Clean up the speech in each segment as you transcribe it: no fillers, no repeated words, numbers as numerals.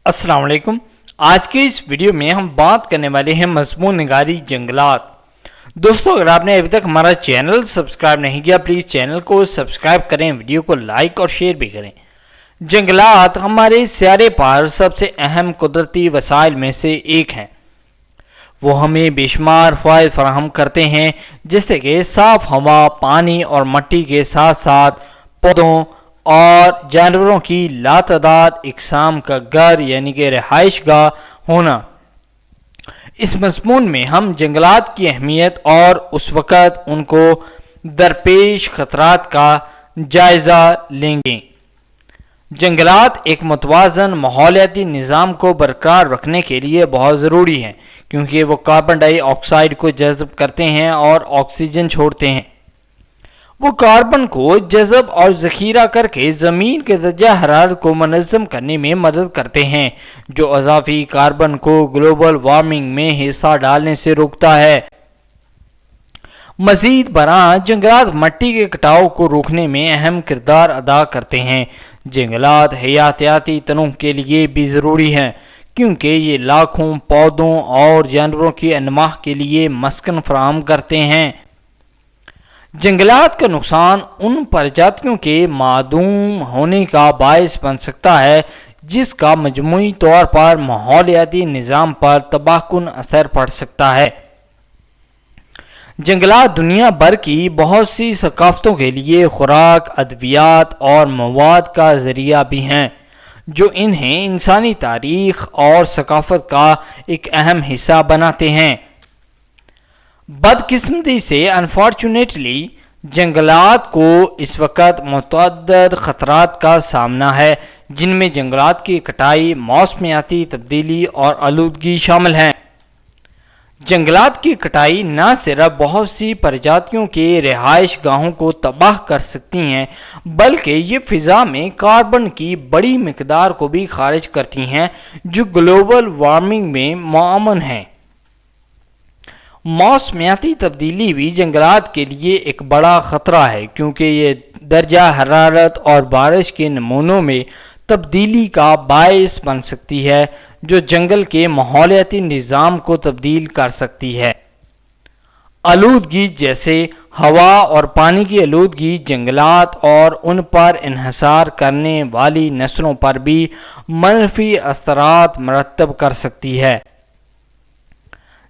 अस्सलाम वालेकुम। आज के इस वीडियो में हम बात करने वाले हैं मज़मून निगारी जंगलात। दोस्तों, अगर आपने अभी तक हमारा चैनल सब्सक्राइब नहीं किया, प्लीज़ चैनल को सब्सक्राइब करें, वीडियो को लाइक और शेयर भी करें। जंगलात हमारे स्यारे पर सबसे अहम कुदरती वसाइल में से एक हैं। वो हमें बेशुमार फ़ायदे फराहम करते हैं, जैसे कि साफ़ हवा, पानी और मट्टी के साथ साथ पौधों और जानवरों की लातादाद इकसाम का घर यानी कि रिहाइश गाह होना। इस मज़मून में हम जंगलात की अहमियत और उस वक़्त उनको दरपेश ख़तरात का जायज़ा लेंगे। जंगलात एक मुतवाज़न माहौलियाती निज़ाम को बरकरार रखने के लिए बहुत ज़रूरी हैं, क्योंकि वो कार्बन डाई ऑक्साइड को जज़ब करते हैं और ऑक्सीजन छोड़ते हैं। वो कार्बन को जज़ब और ज़ख़ीरा करके ज़मीन के दर्जा हरारत को मुनज़्ज़म करने में मदद करते हैं, जो अज़ाफ़ी कार्बन को ग्लोबल वार्मिंग में हिस्सा डालने से रोकता है। मज़ीद बरां जंगलात मट्टी के कटाव को रोकने में अहम किरदार अदा करते हैं। जंगलात हयातियाती तनों के लिए भी ज़रूरी हैं, क्योंकि ये लाखों पौधों और जानवरों की अनमाह के लिए मस्कन फराहम करते हैं। जंगलात का नुकसान उन प्रजातियों के मादूम होने का बायस बन सकता है, जिसका मजमूई तौर पर माहौलियाती निज़ाम पर तबाहकुन असर पड़ सकता है। जंगलात दुनिया भर की बहुत सी सकाफ़तों के लिए खुराक, अद्वियात और मवाद का ज़रिया भी हैं, जो इन्हें इंसानी तारीख़ और सकाफ़त का एक अहम हिस्सा बनाते हैं। बदकिस्मती से अनफॉर्चुनेटली जंगलात को इस वक्त मुतअद्दिद ख़तरात का सामना है, जिनमें जंगलात की कटाई, मौसमियाती तब्दीली और आलूदगी शामिल हैं। जंगलात की कटाई न सिर्फ बहुत सी प्रजातियों के रिहाइश गाहों को तबाह कर सकती हैं, बल्कि ये फ़िज़ा में कार्बन की बड़ी मिकदार को भी खारिज करती हैं, जो ग्लोबल वार्मिंग में मुअम्मन है। मौसमियाती तब्दीली भी जंगलात के लिए एक बड़ा ख़तरा है, क्योंकि ये दर्जा हरारत और बारिश के नमूनों में तब्दीली का बायस बन सकती है, जो जंगल के माहौलियाती निज़ाम को तब्दील कर सकती है। आलूदगी जैसे हवा और पानी की आलूदगी जंगलात और उन पर इन्हिसार करने वाली नस्लों पर भी मनफी असरात मरतब कर सकती है।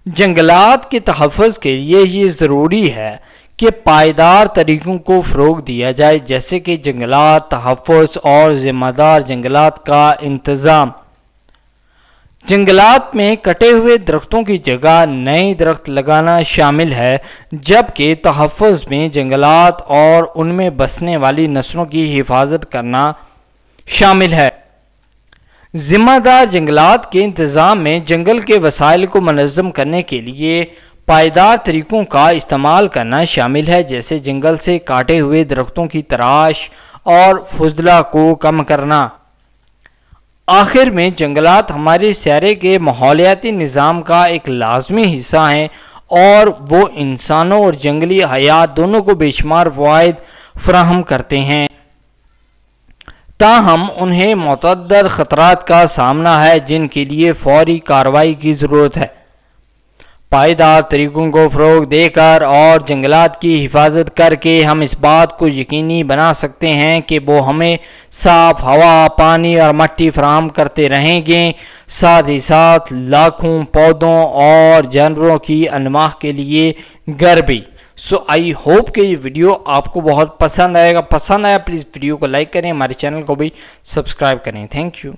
जंगलात के तहफ़्फ़ुज़ के लिए ये ज़रूरी है कि पायदार तरीक़ों को फ़रोग़ दिया जाए, जैसे कि जंगलात तहफ़्फ़ुज़ और ज़िम्मेदार जंगलात का इंतज़ाम। जंगलात में कटे हुए दरख्तों की जगह नए दरख्त लगाना शामिल है, जबकि तहफ़्फ़ुज़ में जंगलात और उनमें बसने वाली नस्लों की हिफाजत करना शामिल है। ज़िम्मेदार जंगलात के इंतज़ाम में जंगल के वसाइल को मुनज़्ज़म करने के लिए पायदार तरीक़ों का इस्तेमाल करना शामिल है, जैसे जंगल से काटे हुए दरख्तों की तराश और फुज़ला को कम करना। आखिर में जंगलात हमारे स्यारे के माहौलियाती निज़ाम का एक लाज़मी हिस्सा हैं, और वो इंसानों और जंगली हयात दोनों को बेशुमार फ़वाइद फराहम करते हैं। ताहम उन्हें मुतअद्दिद ख़तरात का सामना है, जिनके लिए फ़ौरी कार्रवाई की ज़रूरत है। पायदार तरीक़ों को फ़रोग़ देकर और जंगलात की हिफाजत करके हम इस बात को यकीनी बना सकते हैं कि वो हमें साफ़ हवा, पानी और मट्टी फराहम करते रहेंगे, साथ ही साथ लाखों पौधों और जानवरों की अनमाह के लिए घर भी। सो आई होप कि ये वीडियो आपको बहुत पसंद आएगा। पसंद आया प्लीज़ वीडियो को लाइक करें, हमारे चैनल को भी सब्सक्राइब करें। Thank you.